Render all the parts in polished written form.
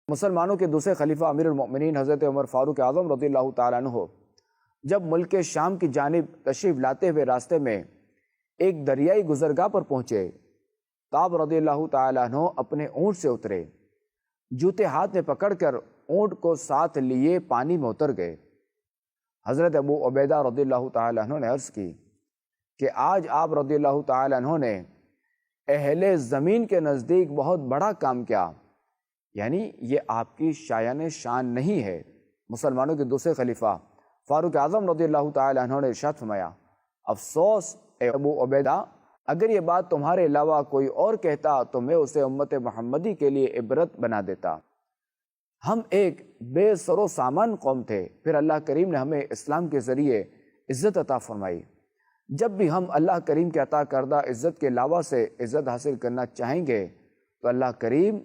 مسلمانوں کے دوسرے خلیفہ امیر المؤمنین حضرت عمر فاروق اعظم رضی اللہ تعالیٰ عنہ جب ملک شام کی جانب تشریف لاتے ہوئے راستے میں ایک دریائی گزرگاہ پر پہنچے تو آپ رضی اللہ تعالیٰ عنہ اپنے اونٹ سے اترے، جوتے ہاتھ میں پکڑ کر اونٹ کو ساتھ لیے پانی میں اتر گئے۔ حضرت ابو عبیدہ رضی اللہ تعالیٰ عنہ نے عرض کی کہ آج آپ رضی اللہ تعالیٰ عنہ نے اہل زمین کے نزدیک بہت بڑا کام کیا، یعنی یہ آپ کی شایان شان نہیں ہے۔ مسلمانوں کے دوسرے خلیفہ فاروق اعظم رضی اللہ تعالیٰ عنہ نے ارشاد فرمایا، افسوس اے ابو عبیدہ، اگر یہ بات تمہارے علاوہ کوئی اور کہتا تو میں اسے امت محمدی کے لیے عبرت بنا دیتا۔ ہم ایک بے سر و سامان قوم تھے، پھر اللہ کریم نے ہمیں اسلام کے ذریعے عزت عطا فرمائی۔ جب بھی ہم اللہ کریم کے عطا کردہ عزت کے علاوہ سے عزت حاصل کرنا چاہیں گے تو اللہ کریم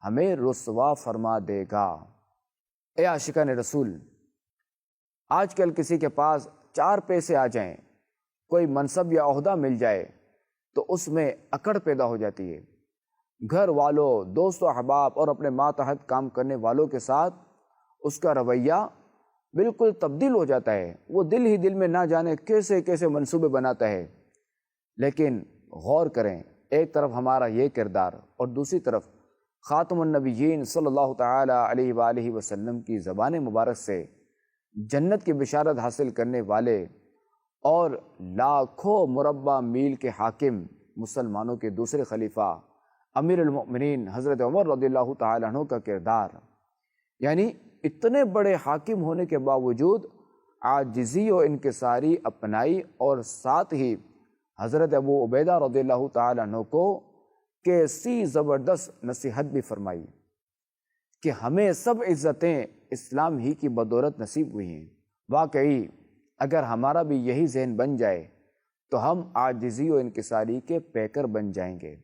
ہمیں رسوا فرما دے گا۔ اے عاشقان رسول، آج کل کسی کے پاس 4 پیسے آ جائیں، کوئی منصب یا عہدہ مل جائے تو اس میں اکڑ پیدا ہو جاتی ہے۔ گھر والوں، دوست و احباب اور اپنے ماتحت کام کرنے والوں کے ساتھ اس کا رویہ بالکل تبدیل ہو جاتا ہے۔ وہ دل ہی دل میں نہ جانے کیسے کیسے منصوبے بناتا ہے۔ لیکن غور کریں، ایک طرف ہمارا یہ کردار اور دوسری طرف خاتم النبیین صلی اللہ تعالی علیہ وآلہ وسلم کی زبان مبارک سے جنت کی بشارت حاصل کرنے والے اور لاکھوں مربع میل کے حاکم مسلمانوں کے دوسرے خلیفہ امیر المؤمنین حضرت عمر رضی اللہ تعالیٰ عنہ کا کردار، یعنی اتنے بڑے حاکم ہونے کے باوجود عاجزی و انکساری اپنائی اور ساتھ ہی حضرت ابو عبیدہ رضی اللہ تعالیٰ عنہ کو کیسی زبردست نصیحت بھی فرمائی کہ ہمیں سب عزتیں اسلام ہی کی بدولت نصیب ہوئی ہیں۔ واقعی اگر ہمارا بھی یہی ذہن بن جائے تو ہم عاجزی و انکساری کے پیکر بن جائیں گے۔